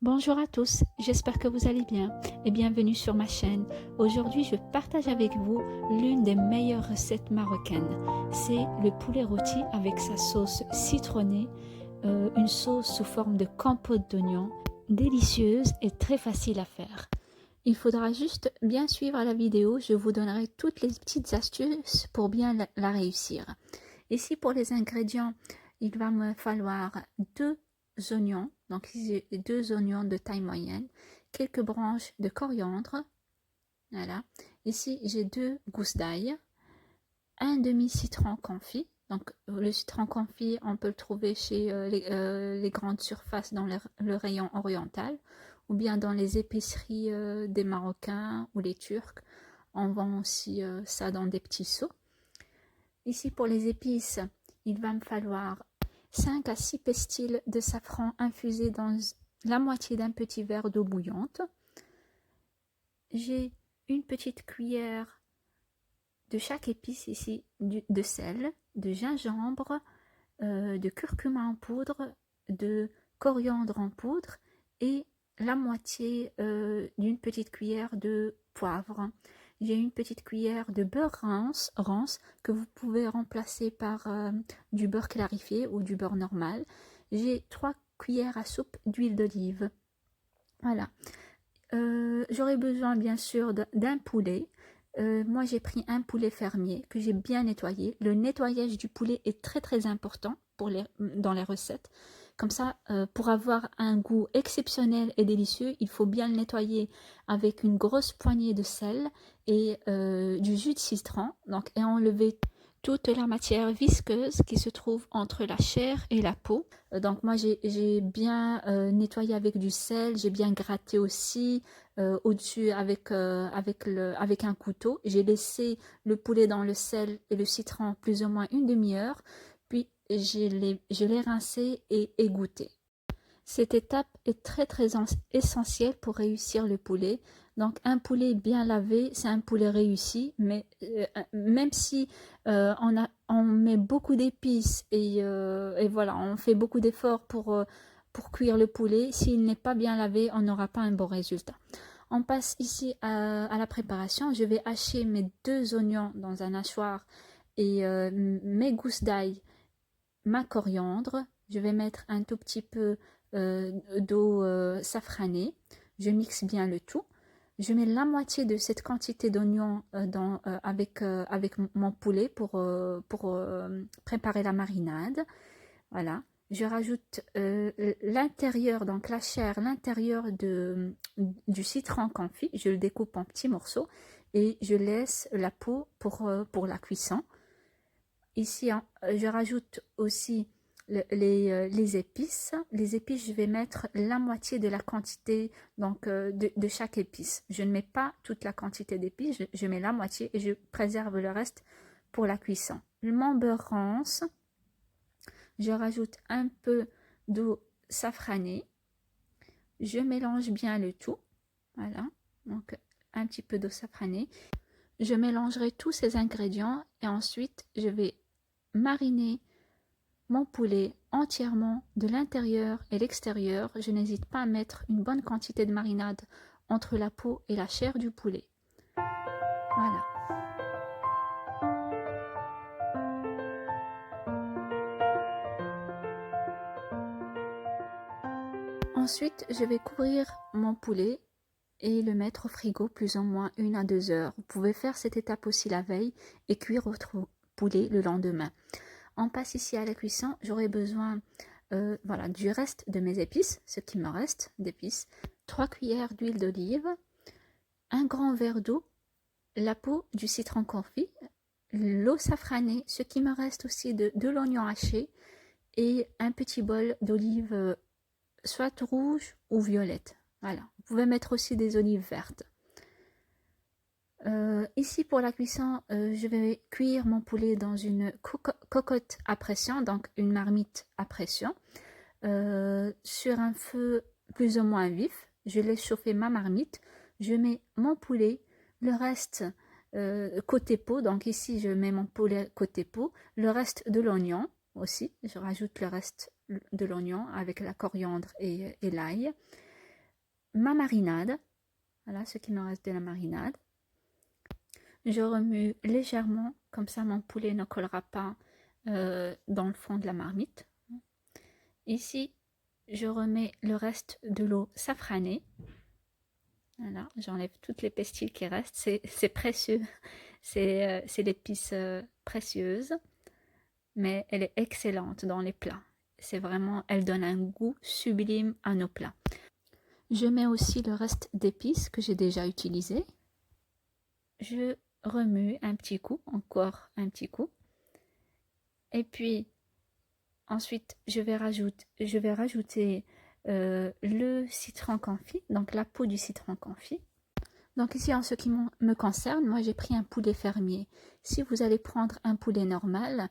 Bonjour à tous, j'espère que vous allez bien et bienvenue sur ma chaîne. Aujourd'hui, je partage avec vous l'une des meilleures recettes marocaines. C'est le poulet rôti avec sa sauce citronnée, une sauce sous forme de compote d'oignons, délicieuse et très facile à faire. Il faudra juste bien suivre la vidéo, je vous donnerai toutes les petites astuces pour bien la réussir. Ici pour les ingrédients, il va me falloir deux oignons, donc j'ai deux oignons de taille moyenne, quelques branches de coriandre, voilà. Ici j'ai deux gousses d'ail, un demi-citron confit, donc le citron confit on peut le trouver chez les grandes surfaces dans le rayon oriental, ou bien dans les épiceries des Marocains ou les Turcs, on vend aussi ça dans des petits seaux. Ici pour les épices, il va me falloir 5 à 6 pastils de safran infusé dans la moitié d'un petit verre d'eau bouillante. J'ai une petite cuillère de chaque épice ici, de sel, de gingembre, de curcuma en poudre, de coriandre en poudre et la moitié d'une petite cuillère de poivre. J'ai une petite cuillère de beurre rance que vous pouvez remplacer par du beurre clarifié ou du beurre normal. J'ai 3 cuillères à soupe d'huile d'olive. Voilà. J'aurai besoin bien sûr d'un poulet. Moi j'ai pris un poulet fermier que j'ai bien nettoyé. Le nettoyage du poulet est très important dans les recettes. Comme ça, pour avoir un goût exceptionnel et délicieux, il faut bien le nettoyer avec une grosse poignée de sel et du jus de citron. Donc, et enlever toute la matière visqueuse qui se trouve entre la chair et la peau. Donc moi j'ai bien nettoyé avec du sel, j'ai bien gratté aussi au-dessus avec un couteau. J'ai laissé le poulet dans le sel et le citron plus ou moins une demi-heure, puis je l'ai rincé et égoutté. Cette étape est très essentielle pour réussir le poulet. Donc un poulet bien lavé, c'est un poulet réussi, mais même si on met beaucoup d'épices et voilà, on fait beaucoup d'efforts pour cuire le poulet, s'il n'est pas bien lavé, on n'aura pas un bon résultat. On passe ici à la préparation. Je vais hacher mes deux oignons dans un hachoir et mes gousses d'ail, ma coriandre. Je vais mettre un tout petit peu d'eau safranée. Je mixe bien le tout. Je mets la moitié de cette quantité d'oignons avec mon poulet pour préparer la marinade. Voilà. Je rajoute l'intérieur, donc la chair, l'intérieur du citron confit. Je le découpe en petits morceaux et je laisse la peau pour la cuisson. Ici, je rajoute aussi les épices. Les épices, je vais mettre la moitié de la quantité donc, de chaque épice. Je ne mets pas toute la quantité d'épices, je mets la moitié et je préserve le reste pour la cuisson. Mon beurre rance, je rajoute un peu d'eau safranée. Je mélange bien le tout. Voilà, donc un petit peu d'eau safranée. Je mélangerai tous ces ingrédients et ensuite je vais mariner mon poulet entièrement de l'intérieur et l'extérieur. Je n'hésite pas à mettre une bonne quantité de marinade entre la peau et la chair du poulet. Voilà. Ensuite, je vais couvrir mon poulet et le mettre au frigo plus ou moins 1 à 2 heures. Vous pouvez faire cette étape aussi la veille et cuire votre poulet le lendemain. On passe ici à la cuisson. J'aurai besoin voilà, du reste de mes épices, ce qui me reste d'épices. 3 cuillères d'huile d'olive, un grand verre d'eau, la peau du citron confit, l'eau safranée, ce qui me reste aussi de l'oignon haché et un petit bol d'olive soit rouge ou violette. Voilà. Vous pouvez mettre aussi des olives vertes. Ici pour la cuisson, je vais cuire mon poulet dans une cocotte à pression, donc une marmite à pression, sur un feu plus ou moins vif. Je laisse chauffer ma marmite, je mets mon poulet, le reste côté peau, donc ici je mets mon poulet côté peau, le reste de l'oignon aussi, je rajoute le reste de l'oignon avec la coriandre et l'ail. ma marinade. Voilà ce qui me reste de la marinade. Je remue légèrement, comme ça mon poulet ne collera pas dans le fond de la marmite. Ici, je remets le reste de l'eau safranée. Voilà, j'enlève toutes les pestilles qui restent. C'est précieux. C'est l'épice précieuse, mais elle est excellente dans les plats. C'est vraiment, elle donne un goût sublime à nos plats. Je mets aussi le reste d'épices que j'ai déjà utilisé. Je remue un petit coup, encore un petit coup. Et puis, ensuite, je vais rajouter le citron confit, donc la peau du citron confit. Donc ici, en ce qui me concerne, moi j'ai pris un poulet fermier. Si vous allez prendre un poulet normal,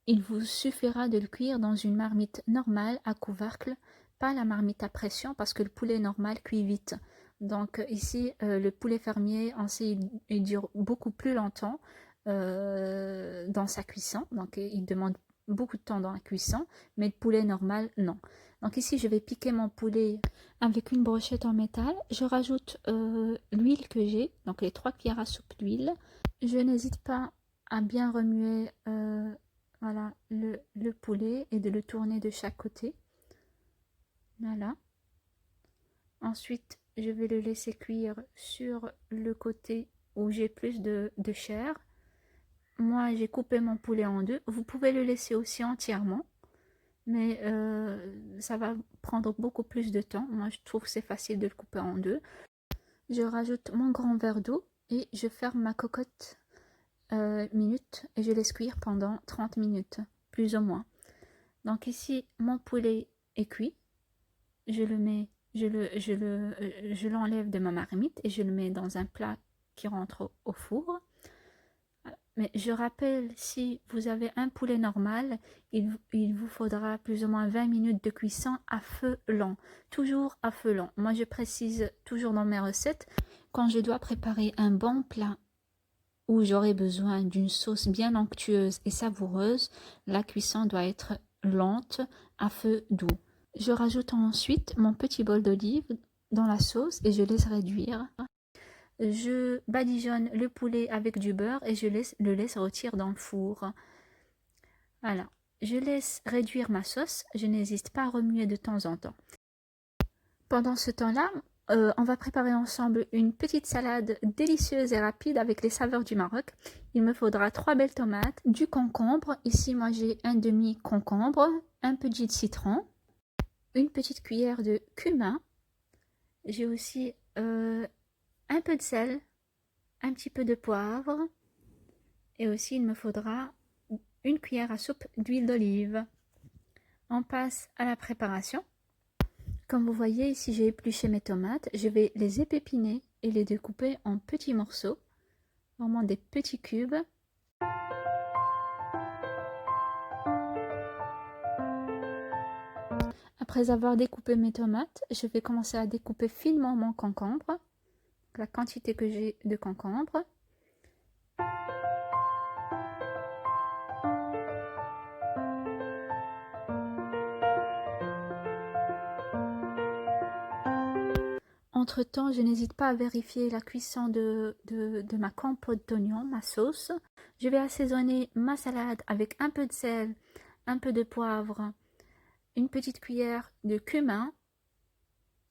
il vous suffira de le cuire dans une marmite normale à couvercle, pas la marmite à pression parce que le poulet normal cuit vite. Donc ici, le poulet fermier, il dure beaucoup plus longtemps dans sa cuisson. Donc il demande beaucoup de temps dans la cuisson, mais le poulet normal, non. Donc ici, je vais piquer mon poulet avec une brochette en métal. Je rajoute l'huile que j'ai, donc les 3 cuillères à soupe d'huile. Je n'hésite pas à bien remuer voilà, le poulet et de le tourner de chaque côté. Voilà. Ensuite, je vais le laisser cuire sur le côté où j'ai plus de chair. Moi, j'ai coupé mon poulet en deux. Vous pouvez le laisser aussi entièrement, mais ça va prendre beaucoup plus de temps. Moi, je trouve que c'est facile de le couper en deux. Je rajoute mon grand verre d'eau et je ferme ma cocotte minutes et je laisse cuire pendant 30 minutes, plus ou moins. Donc ici, mon poulet est cuit. Je l'enlève de ma marmite et je le mets dans un plat qui rentre au four. Mais je rappelle, si vous avez un poulet normal, il vous faudra plus ou moins 20 minutes de cuisson à feu lent. Toujours à feu lent. Moi, je précise toujours dans mes recettes, quand je dois préparer un bon plat où j'aurai besoin d'une sauce bien onctueuse et savoureuse, la cuisson doit être lente à feu doux. Je rajoute ensuite mon petit bol d'olive dans la sauce et je laisse réduire. Je badigeonne le poulet avec du beurre et je le laisse rôtir dans le four. Voilà, je laisse réduire ma sauce, je n'hésite pas à remuer de temps en temps. Pendant ce temps-là, on va préparer ensemble une petite salade délicieuse et rapide avec les saveurs du Maroc. Il me faudra 3 belles tomates, du concombre. Ici, moi, j'ai un demi-concombre, un peu de jus de citron, une petite cuillère de cumin. J'ai aussi un peu de sel, un petit peu de poivre. Et aussi, il me faudra une cuillère à soupe d'huile d'olive. On passe à la préparation. Comme vous voyez, ici j'ai épluché mes tomates. Je vais les épépiner et les découper en petits morceaux, vraiment des petits cubes. Après avoir découpé mes tomates, je vais commencer à découper finement mon concombre, la quantité que j'ai de concombre. Entre-temps, je n'hésite pas à vérifier la cuisson de ma compote d'oignon, ma sauce. Je vais assaisonner ma salade avec un peu de sel, un peu de poivre, une petite cuillère de cumin.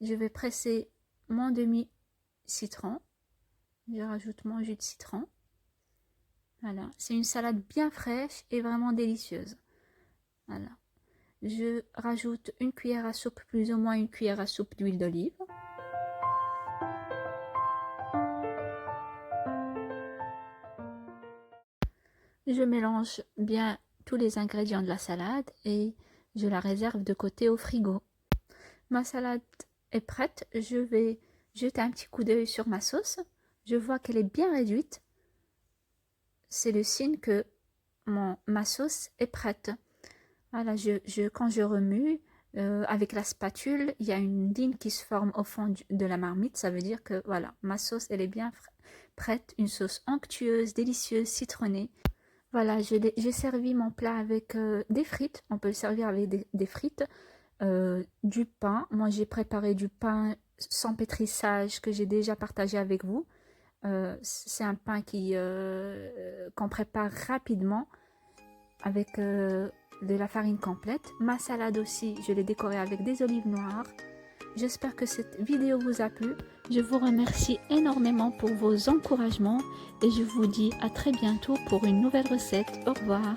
Je vais presser mon demi-citron. Je rajoute mon jus de citron. Voilà, c'est une salade bien fraîche et vraiment délicieuse. Voilà. Je rajoute une cuillère à soupe, plus ou moins une cuillère à soupe d'huile d'olive. Je mélange bien tous les ingrédients de la salade et je la réserve de côté au frigo. Ma salade est prête. Je vais jeter un petit coup d'œil sur ma sauce. Je vois qu'elle est bien réduite. C'est le signe que ma sauce est prête. Voilà, quand je remue avec la spatule, il y a une ligne qui se forme au fond de la marmite. Ça veut dire que voilà, ma sauce elle est bien prête. Une sauce onctueuse, délicieuse, citronnée. Voilà, j'ai servi mon plat avec des frites. On peut le servir avec des frites, du pain. Moi, j'ai préparé du pain sans pétrissage que j'ai déjà partagé avec vous. C'est un pain qu'on prépare rapidement avec de la farine complète. Ma salade aussi, je l'ai décorée avec des olives noires. J'espère que cette vidéo vous a plu. Je vous remercie énormément pour vos encouragements et je vous dis à très bientôt pour une nouvelle recette. Au revoir.